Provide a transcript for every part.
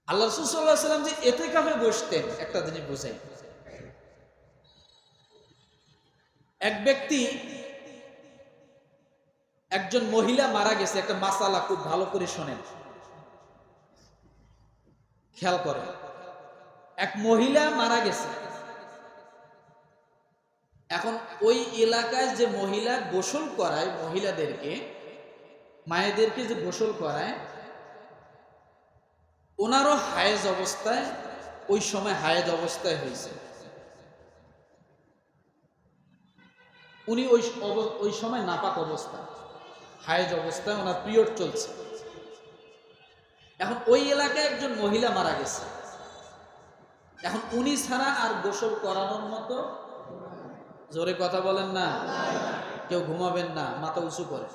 আল্লাহ রাসূল সাল্লাল্লাহু আলাইহি ওয়াসাল্লাম যে ইতিকাফে বসতেন একটা জিনিস বোঝাই। এক ব্যক্তি, একজন মহিলা মারা গেছে, একটা মাসালা খুব ভালো করে শোনেন, খেয়াল করেন। এক মহিলা মারা গেছে। এখন ওই এলাকায় যে মহিলা গোসল করায়, মহিলাদেরকে, মায়েদেরকে যে গোসল করায়, ওনারও হায়েজ অবস্থায়, ওই সময় হায়েজ অবস্থায় হয়েছে। উনি ওই সময় নাপাক অবস্থা, হায়েজ অবস্থায়, ওনার পিরিয়ড চলছে। এখন ওই এলাকায় একজন মহিলা মারা গেছে। এখন উনি ছাড়া আর গোসল করানোর মতো, জোরে কথা বলেন না, কেউ ঘুমাবেন না, মাথা উঁচু করে,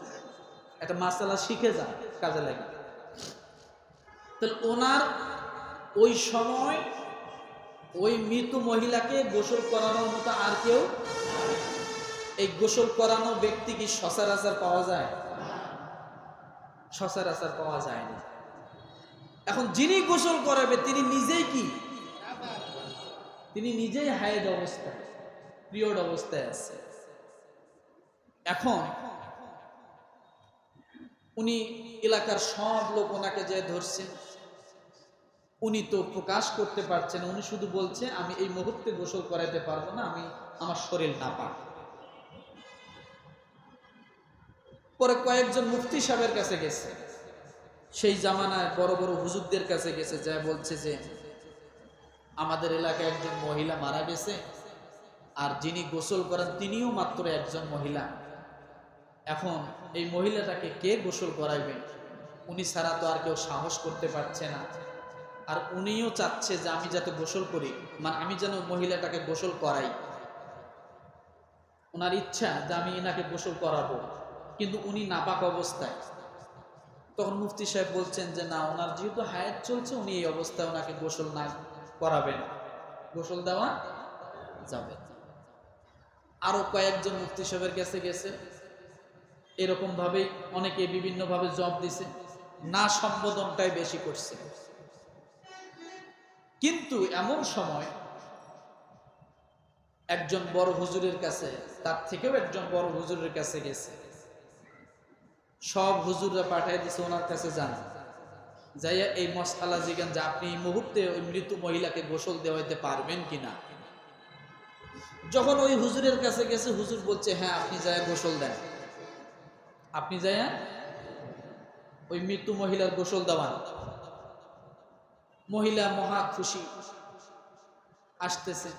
একটা মাসালা শিখে যান, কাজে লাগে। তাহলে ওনার ওই সময় ওই মৃত মহিলাকে গোসল করানোর মতো আর কেউ, এই গোসল করানো ব্যক্তি কি সচরাচর পাওয়া যায়? সচরাচর পাওয়া যায় না। এখন যিনি গোসল করাবে তিনি নিজেই কি, তিনি নিজেই হায়েজ অবস্থায়, পিরিয়ড অবস্থায় আছে। এখন উনি এলাকার সব লোক ওনাকে যে ধরছেন, উনি তো প্রকাশ করতে পারছেন, উনি শুধু বলছে আমি এই মুহূর্তে গোসল করাইতে পারবো না, আমি, আমার শরীর নাপাক। পরে কয়েকজন মুফতি সাহেবের কাছে গেছে, সেই জামানায় বড় বড় হুজুরদের কাছে গেছে, যা বলছে যে আমাদের এলাকায় একজন মহিলা মারা গেছে, আর যিনি গোসল করেন তিনিও মাত্র একজন মহিলা। এখন এই মহিলাটাকে কে গোসল করাইবেন? উনি ছাড়া তো আর কেউ সাহস করতে পারছে না। আর উনিও চাচ্ছে যে আমি যাতে গোসল করি, মানে আমি যেন মহিলাটাকে গোসল করাই। ওনার ইচ্ছা যে আমি এনাকে গোসল করাবো, কিন্তু উনি নাপাক অবস্থায়। তখন মুফতি সাহেব বলছেন যে না, ওনার যেহেতু হায়াত চলছে, উনি এই অবস্থায় ওনাকে গোসল না করাবেন, গোসল দেওয়া যাবে। আরো কয়েকজন মুফতি সাহেবের কাছে গেছে, এরকম ভাবে অনেকে বিভিন্ন ভাবে জব দিছে, না সম্বোধনটাই বেশি করছে। কিন্তু এমন সময় একজন বড় হুজুরের কাছে, তার থেকেও একজন বড় হুজুরের কাছে গেছে, সব হুজুররা পাঠিয়ে দিছে ওনার কাছে যান, যাইয়া এই মসআলা জিজ্ঞান যে আপনি এই মুহূর্তে ওই মৃত মহিলাকে গোসল দেওয়াইতে পারবেন কিনা। যখন ওই হুজুরের কাছে গেছে, হুজুর বলছে হ্যাঁ আপনি যাইয়া গোসল দেন, আপনি যাইয়া ওই মৃত্যু মহিলার গোসল দেওয়ান। মহিলা মহা খুশি, আসতেছে।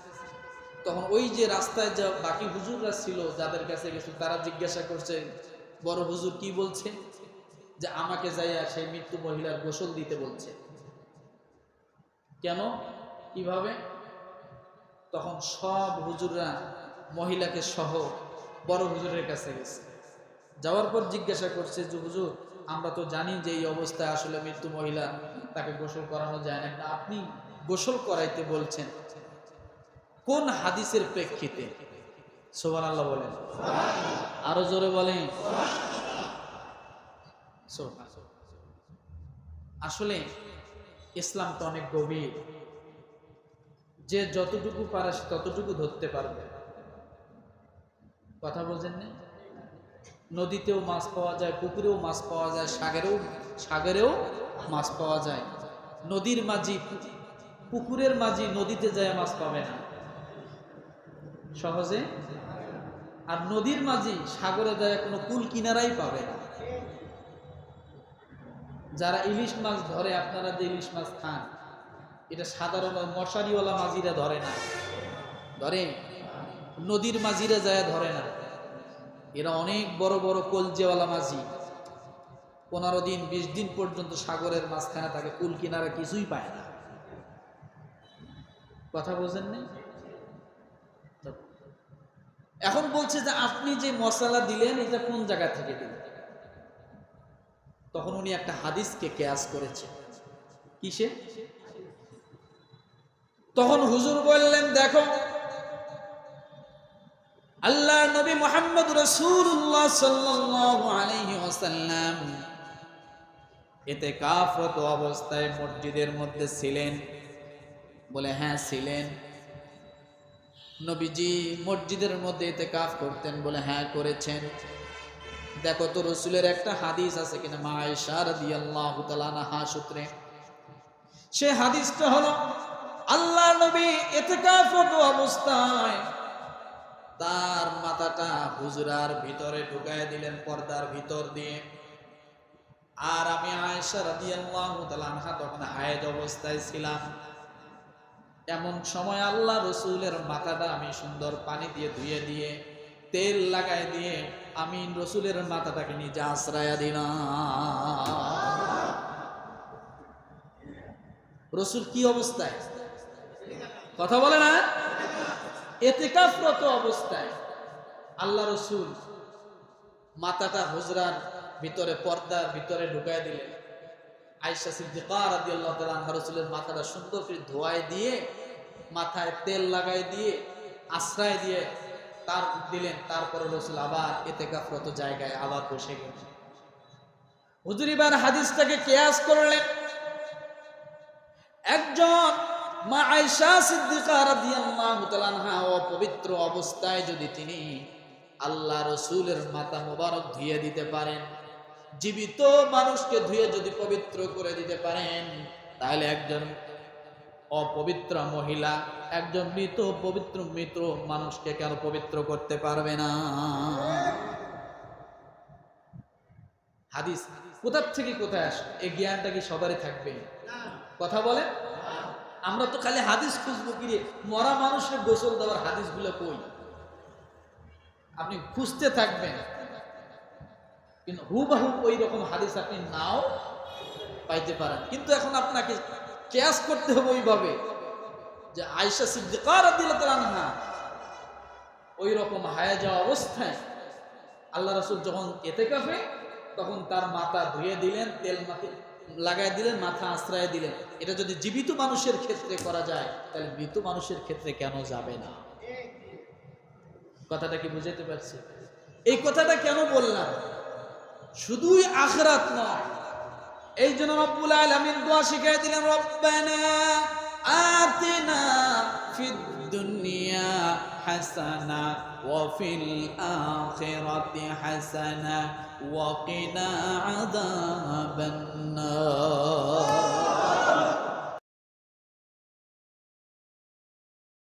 তখন ওই যে রাস্তায় যা বাকি হুজুররা ছিল যাদের কাছে গেছে, তারা জিজ্ঞাসা করছে বড় হুজুর কি বলছে, যে আমাকে যাইয়া সেই মৃত্যু মহিলার গোসল দিতে বলছে। কেন, কিভাবে? তখন সব হুজুররা মহিলাকে সহ বড় হুজুরের কাছে গেছে। যাওয়ার পর জিজ্ঞাসা করছে যে হুজুর, আমরা তো জানি যে এই অবস্থায় আসলে মৃত্যু মহিলা, তাকে গোসল করানো যায় না, আপনি গোসল করাইতে বলছেন কোন হাদিসের প্রেক্ষিতে? সুবহানাল্লাহ বলেন, আরো জোরে বলেন। আসলে ইসলামটা অনেক গভীর, যে যতটুকু পারে ততটুকু ধরতে পারবে। কথা বলছেন না? নদীতেও মাছ পাওয়া যায়, পুকুরেও মাছ পাওয়া যায়, সাগরেও মাছ পাওয়া যায়। নদীর মাঝি, পুকুরের মাঝি নদীতে যায় মাছ পাবে না সহজে, আর নদীর মাঝি সাগরে যায় কোনো কুল কিনারাই পাবে না। যারা ইলিশ মাছ ধরে, আপনারা যে ইলিশ মাছ খান, এটা সাধারণ মশারিওয়ালা মাঝিরা ধরে না, ধরে নদীর মাঝিরা যায় ধরে না। এরা অনেক বড় বড় কলজেওয়ালা মাঝি, 15 দিন 20 দিন পর্যন্ত সাগরের মাঝখানে থাকে, কুল কিনারা কিছুই পায় না। কথা বোঝেন নাই? এখন বলছে যে আপনি যে মশলা দিলেন এটা কোন জায়গা থেকে দিলেন? তখন উনি একটা হাদিসকে কিয়াস করেছে। কিসে? তখন হুজুর বললেন দেখো, আল্লাহর নবী মুহাম্মদ রাসূলুল্লাহ সাল্লাল্লাহু আলাইহি ওয়াসাল্লাম ইতিকাফরত অবস্থায় মসজিদের মধ্যে ছিলেন? বলে হ্যাঁ ছিলেন। নবীজি মসজিদের মধ্যে ইতিকাফ করতেন? বলে হ্যাঁ করেছেন। দেখো তো রসুলের একটা হাদিস আছে কিনা মা আয়েশা রাদিয়াল্লাহু তাআলা আনহা সূত্রে। সে হাদিসটা হলো আল্লাহ নবী ইতিকাফরত অবস্থায় তার মাথাটা হুজরার ভিতরে ঢুকায় দিলেন পর্দার ভিতর দিয়ে। আর আমি আয়েশা রাদিয়াল্লাহু তাআলা আনহা তখন হায়েজ অবস্থায় ছিলাম। এমন সময় আল্লাহ রসুলের মাথাটা আমি সুন্দর পানি দিয়ে ধুয়ে দিয়ে তেল লাগাই দিয়ে আমি রসুলের মাথাটাকে নিজে আশ্রয়া দিলাম। রসুল কি অবস্থায়? কথা বলে না? ইতিকাফরত অবস্থায় আল্লাহ রসুল মাথাটা হুজরার ভিতরে পর্দার ভিতরে ঢুকায় দিলেন। আয়েশা সিদ্দিকা রাদিয়াল্লাহু তাআলা আনহা রসুলের মাথাটা সুন্দর করে ধোয়ায় দিয়ে মাথায় তেল লাগাই দিয়ে আশ্রয় দিয়ে তার দিলেন। তারপরে রসুল আবার ইতিকাফরত জায়গায় আবার বসে গেলেন। হুজুর এবার হাদিসটাকে কিয়াস করলেন। একজন মা আয়েশা সিদ্দিকা রাদিয়াল্লাহু তাআলা আনহা অপবিত্র অবস্থায় যদি তিনি আল্লাহ রসুলের মাথা মোবারক ধুয়ে দিতে পারেন, জীবিত মানুষকে ধুয়ে যদি পবিত্র করে দিতে পারেন, তাহলে একজন অপবিত্র মহিলা একজন মৃত মানুষকে কেন পবিত্র করতে পারবে না? হাদিস কোথা থেকে কোথায় আসে? এই জ্ঞানটা কি সবারই থাকবে? কথা বলে। আমরা তো খালি হাদিস খুঁজবো, কিরে মরা মানুষের গোসল দেওয়ার হাদিসগুলো কই? আপনি খুঁজতে থাকবেন, কিন্তু হুবহু ওই রকম হাদিস আপনি নাও পাইতে পারেন। কিন্তু এখন আপনাকে কিয়াস করতে হবে ওইভাবে যে আয়েশা সিদ্দিকা রাদিয়াল্লাহু তাআলা আনহা ওই রকম হায়াজা অবস্থায় আল্লাহ রাসূল যখন ইতিকাফে তখন তার মাথা ধুয়ে দিলেন, তেল মাথায় লাগাই দিলেন, মাথা আশ্রয় দিলেন। এটা যদি জীবিত মানুষের ক্ষেত্রে করা যায়, তাহলে মৃত মানুষের ক্ষেত্রে কেন যাবে না? কথাটা কি বুঝাতে পারছি? এই কথাটা কেন বললাম? শুধুই আখিরাত নয়, এই জন্য রব্বুল আলামিন দোয়া শিখিয়ে দিলেন, রব্বানা আতিনা ফিদ দুনিয়া হাসানা ওয়া ফিল আখিরাতি হাসানা ওয়া কিনা আযাবান নার।